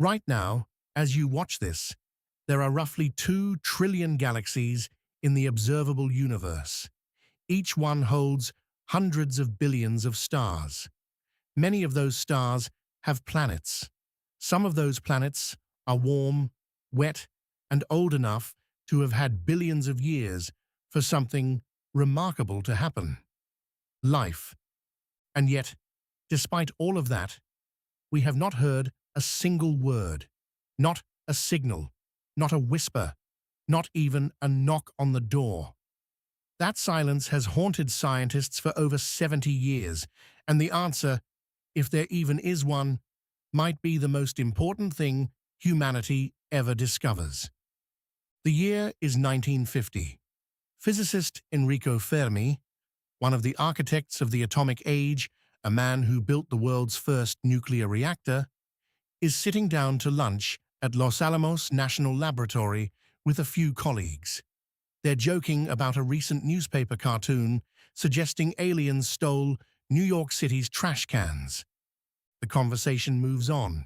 Right now, as you watch this, there are roughly 2 trillion galaxies in the observable universe. Each one holds hundreds of billions of stars. Many of those stars have planets. Some of those planets are warm, wet, and old enough to have had billions of years for something remarkable to happen. Life. And yet, despite all of that, we have not heard a single word, not a signal, not a whisper, not even a knock on the door. That silence has haunted scientists for over 70 years, and the answer, if there even is one, might be the most important thing humanity ever discovers. The year is 1950. Physicist Enrico Fermi, one of the architects of the atomic age, a man who built the world's first nuclear reactor, is sitting down to lunch at Los Alamos National Laboratory with a few colleagues. They're joking about a recent newspaper cartoon suggesting aliens stole New York City's trash cans. The conversation moves on,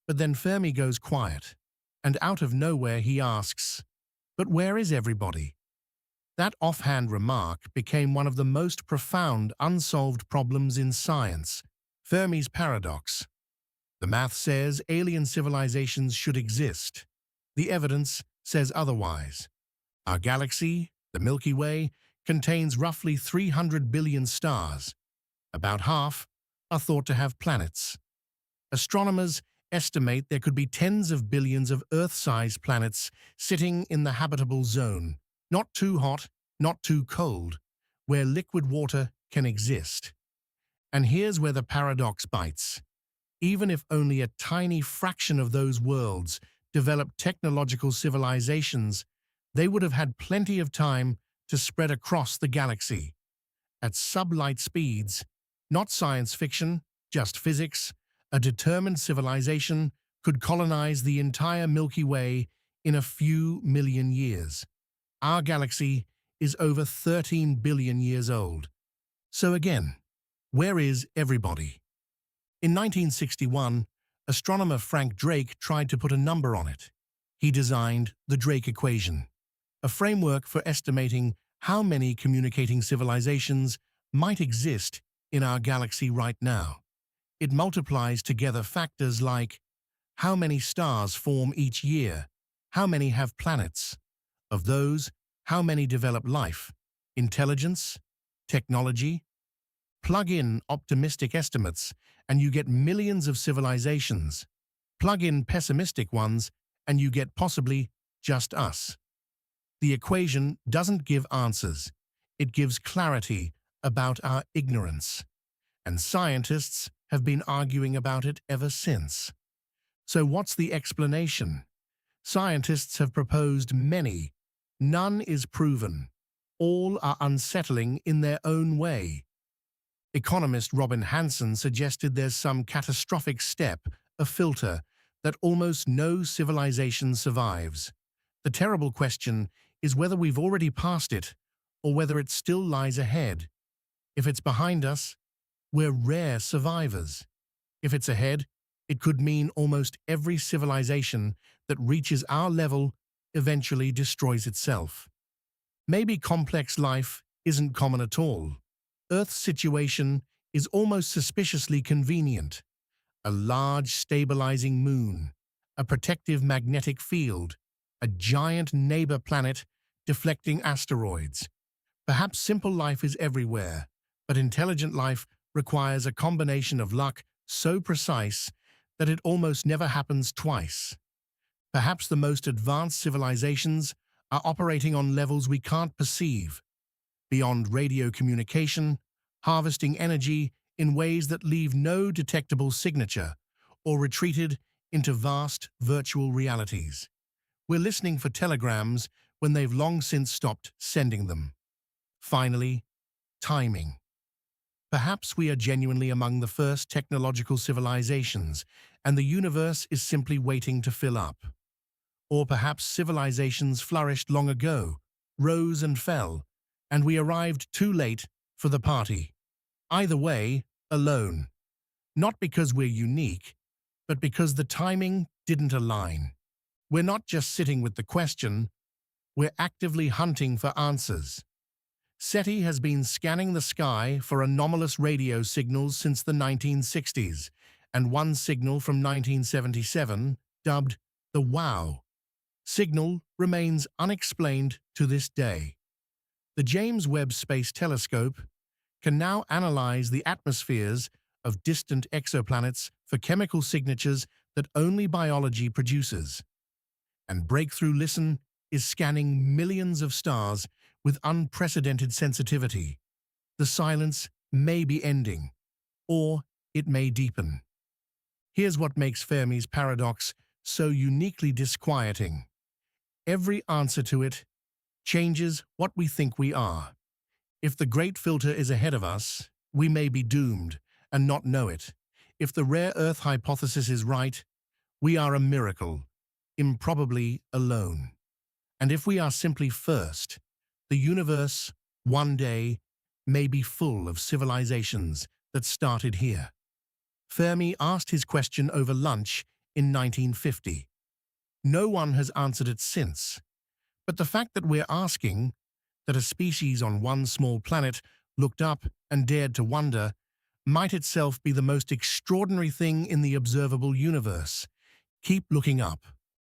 but then Fermi goes quiet, and out of nowhere he asks, "But where is everybody?" That offhand remark became one of the most profound unsolved problems in science, Fermi's paradox. The math says alien civilizations should exist. The evidence says otherwise. Our galaxy, the Milky Way, contains roughly 300 billion stars. About half are thought to have planets. Astronomers estimate there could be tens of billions of Earth-sized planets sitting in the habitable zone, not too hot, not too cold, where liquid water can exist. And here's where the paradox bites. Even if only a tiny fraction of those worlds developed technological civilizations, they would have had plenty of time to spread across the galaxy. At sublight speeds, not science fiction, just physics, a determined civilization could colonize the entire Milky Way in a few million years. Our galaxy is over 13 billion years old. So again, where is everybody? In 1961, astronomer Frank Drake tried to put a number on it. He designed the Drake equation, a framework for estimating how many communicating civilizations might exist in our galaxy right now. It multiplies together factors like how many stars form each year, how many have planets, of those, how many develop life, intelligence, technology. Plug in optimistic estimates and you get millions of civilizations. Plug in pessimistic ones and you get possibly just us. The equation doesn't give answers. It gives clarity about our ignorance. And scientists have been arguing about it ever since. So what's the explanation? Scientists have proposed many. None is proven. All are unsettling in their own way. Economist Robin Hanson suggested there's some catastrophic step, a filter, that almost no civilization survives. The terrible question is whether we've already passed it or whether it still lies ahead. If it's behind us, we're rare survivors. If it's ahead, it could mean almost every civilization that reaches our level eventually destroys itself. Maybe complex life isn't common at all. Earth's situation is almost suspiciously convenient. A large stabilizing moon, a protective magnetic field, a giant neighbor planet deflecting asteroids. Perhaps simple life is everywhere, but intelligent life requires a combination of luck so precise that it almost never happens twice. Perhaps the most advanced civilizations are operating on levels we can't perceive, beyond radio communication, harvesting energy in ways that leave no detectable signature, or retreated into vast virtual realities. We're listening for telegrams when they've long since stopped sending them. Finally, timing. Perhaps we are genuinely among the first technological civilizations, and the universe is simply waiting to fill up. Or perhaps civilizations flourished long ago, rose and fell, and we arrived too late for the party. Either way, alone. Not because we're unique, but because the timing didn't align. We're not just sitting with the question, we're actively hunting for answers. SETI has been scanning the sky for anomalous radio signals since the 1960s, and one signal from 1977, dubbed the WOW signal, remains unexplained to this day. The James Webb Space Telescope can now analyze the atmospheres of distant exoplanets for chemical signatures that only biology produces. And Breakthrough Listen is scanning millions of stars with unprecedented sensitivity. The silence may be ending, or it may deepen. Here's what makes Fermi's paradox so uniquely disquieting. Every answer to it changes what we think we are. If the great filter is ahead of us, we may be doomed and not know it. If the rare Earth hypothesis is right, we are a miracle, improbably alone. And if we are simply first, the universe, one day, may be full of civilizations that started here. Fermi asked his question over lunch in 1950. No one has answered it since. But the fact that we're asking, that a species on one small planet looked up and dared to wonder, might itself be the most extraordinary thing in the observable universe. Keep looking up.